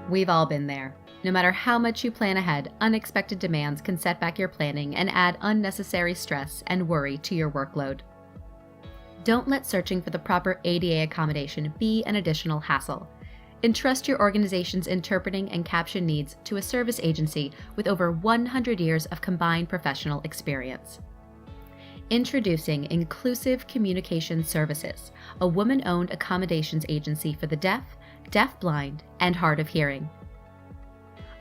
We've all been there. No matter how much you plan ahead, unexpected demands can set back your planning and add unnecessary stress and worry to your workload. Don't let searching for the proper ADA accommodation be an additional hassle. Entrust your organization's interpreting and caption needs to a service agency with over 100 years of combined professional experience. Introducing Inclusive Communication Services, a woman-owned accommodations agency for the deaf, deaf-blind, and hard of hearing.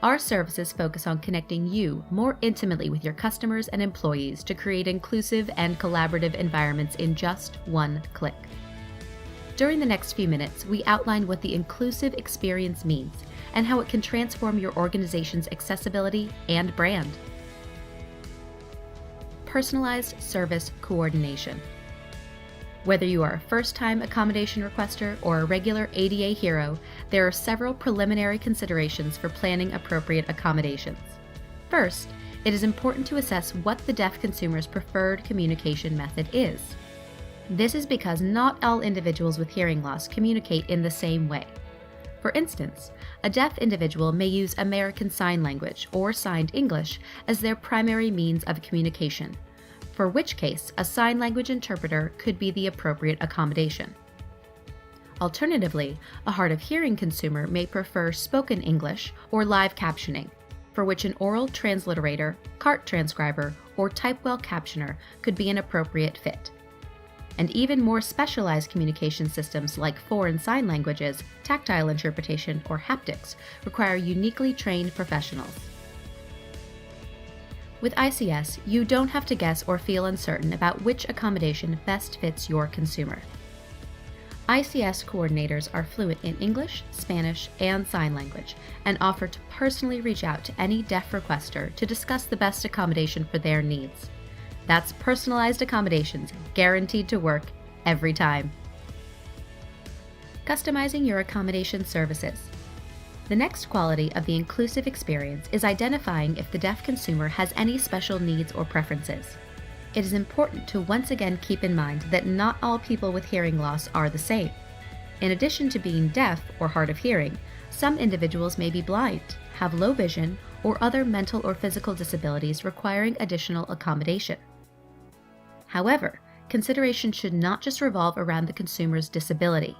Our services focus on connecting you more intimately with your customers and employees to create inclusive and collaborative environments in just one click. During the next few minutes, we outline what the inclusive experience means and how it can transform your organization's accessibility and brand. Personalized service coordination. Whether you are a first-time accommodation requester or a regular ADA hero, there are several preliminary considerations for planning appropriate accommodations. First, it is important to assess what the deaf consumer's preferred communication method is. This is because not all individuals with hearing loss communicate in the same way. For instance, a deaf individual may use American Sign Language or Signed English as their primary means of communication, for which case a sign language interpreter could be the appropriate accommodation. Alternatively, a hard of hearing consumer may prefer spoken English or live captioning, for which an oral transliterator, CART transcriber, or typewell captioner could be an appropriate fit. And even more specialized communication systems like foreign sign languages, tactile interpretation, or haptics require uniquely trained professionals. With ICS, you don't have to guess or feel uncertain about which accommodation best fits your consumer. ICS coordinators are fluent in English, Spanish, and sign language, and offer to personally reach out to any deaf requester to discuss the best accommodation for their needs. That's personalized accommodations, guaranteed to work every time. Customizing your accommodation services. The next quality of the inclusive experience is identifying if the deaf consumer has any special needs or preferences. It is important to once again keep in mind that not all people with hearing loss are the same. In addition to being deaf or hard of hearing, some individuals may be blind, have low vision, or other mental or physical disabilities requiring additional accommodation. However, consideration should not just revolve around the consumer's disability.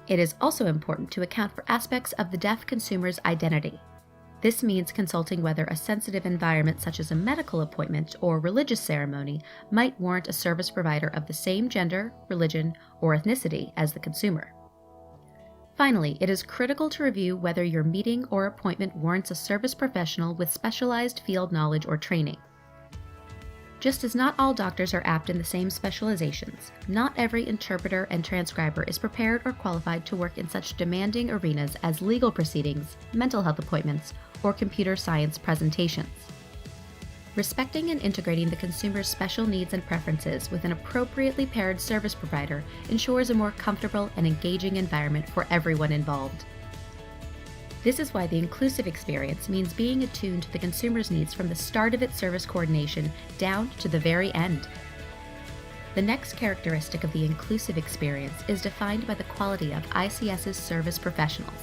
It is also important to account for aspects of the deaf consumer's identity. This means consulting whether a sensitive environment such as a medical appointment or religious ceremony might warrant a service provider of the same gender, religion, or ethnicity as the consumer. Finally, it is critical to review whether your meeting or appointment warrants a service professional with specialized field knowledge or training. Just as not all doctors are apt in the same specializations, not every interpreter and transcriber is prepared or qualified to work in such demanding arenas as legal proceedings, mental health appointments, or computer science presentations. Respecting and integrating the consumer's special needs and preferences with an appropriately paired service provider ensures a more comfortable and engaging environment for everyone involved. This is why the inclusive experience means being attuned to the consumer's needs from the start of its service coordination down to the very end. The next characteristic of the inclusive experience is defined by the quality of ICS's service professionals.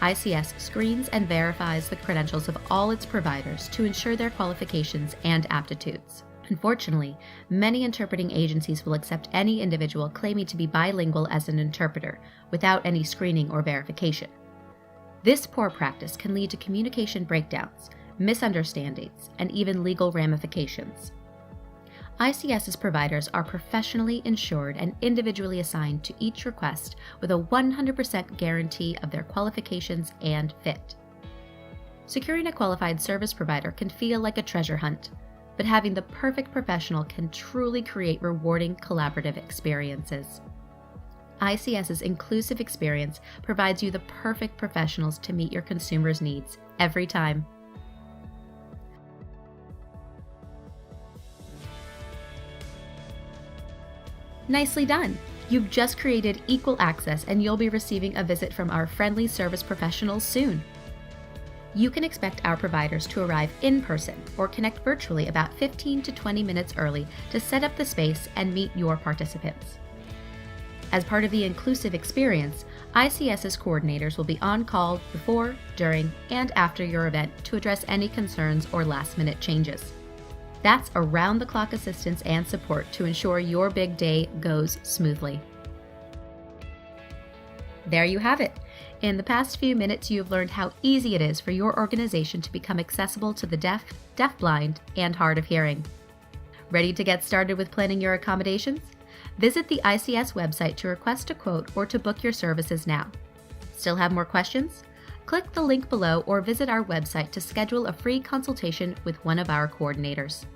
ICS screens and verifies the credentials of all its providers to ensure their qualifications and aptitudes. Unfortunately, many interpreting agencies will accept any individual claiming to be bilingual as an interpreter without any screening or verification. This poor practice can lead to communication breakdowns, misunderstandings, and even legal ramifications. ICS's providers are professionally insured and individually assigned to each request with a 100% guarantee of their qualifications and fit. Securing a qualified service provider can feel like a treasure hunt, but having the perfect professional can truly create rewarding collaborative experiences. ICS's inclusive experience provides you the perfect professionals to meet your consumers' needs every time. Nicely done! You've just created equal access and you'll be receiving a visit from our friendly service professionals soon. You can expect our providers to arrive in person or connect virtually about 15 to 20 minutes early to set up the space and meet your participants. As part of the inclusive experience, ICS's coordinators will be on call before, during, and after your event to address any concerns or last-minute changes. That's around-the-clock assistance and support to ensure your big day goes smoothly. There you have it. In the past few minutes, you've learned how easy it is for your organization to become accessible to the deaf, deafblind, and hard of hearing. Ready to get started with planning your accommodations? Visit the ICS website to request a quote or to book your services now. Still have more questions? Click the link below or visit our website to schedule a free consultation with one of our coordinators.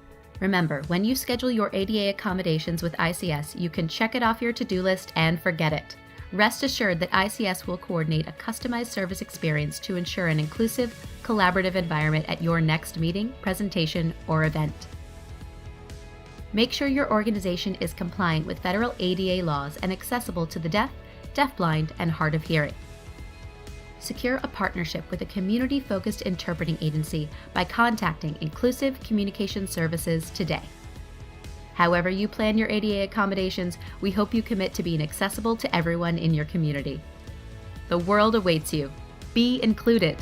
Remember, when you schedule your ADA accommodations with ICS, you can check it off your to-do list and forget it. Rest assured that ICS will coordinate a customized service experience to ensure an inclusive, collaborative environment at your next meeting, presentation, or event. Make sure your organization is compliant with federal ADA laws and accessible to the deaf, deafblind, and hard of hearing. Secure a partnership with a community-focused interpreting agency by contacting Inclusive Communication Services today. However you plan your ADA accommodations, we hope you commit to being accessible to everyone in your community. The world awaits you. Be included.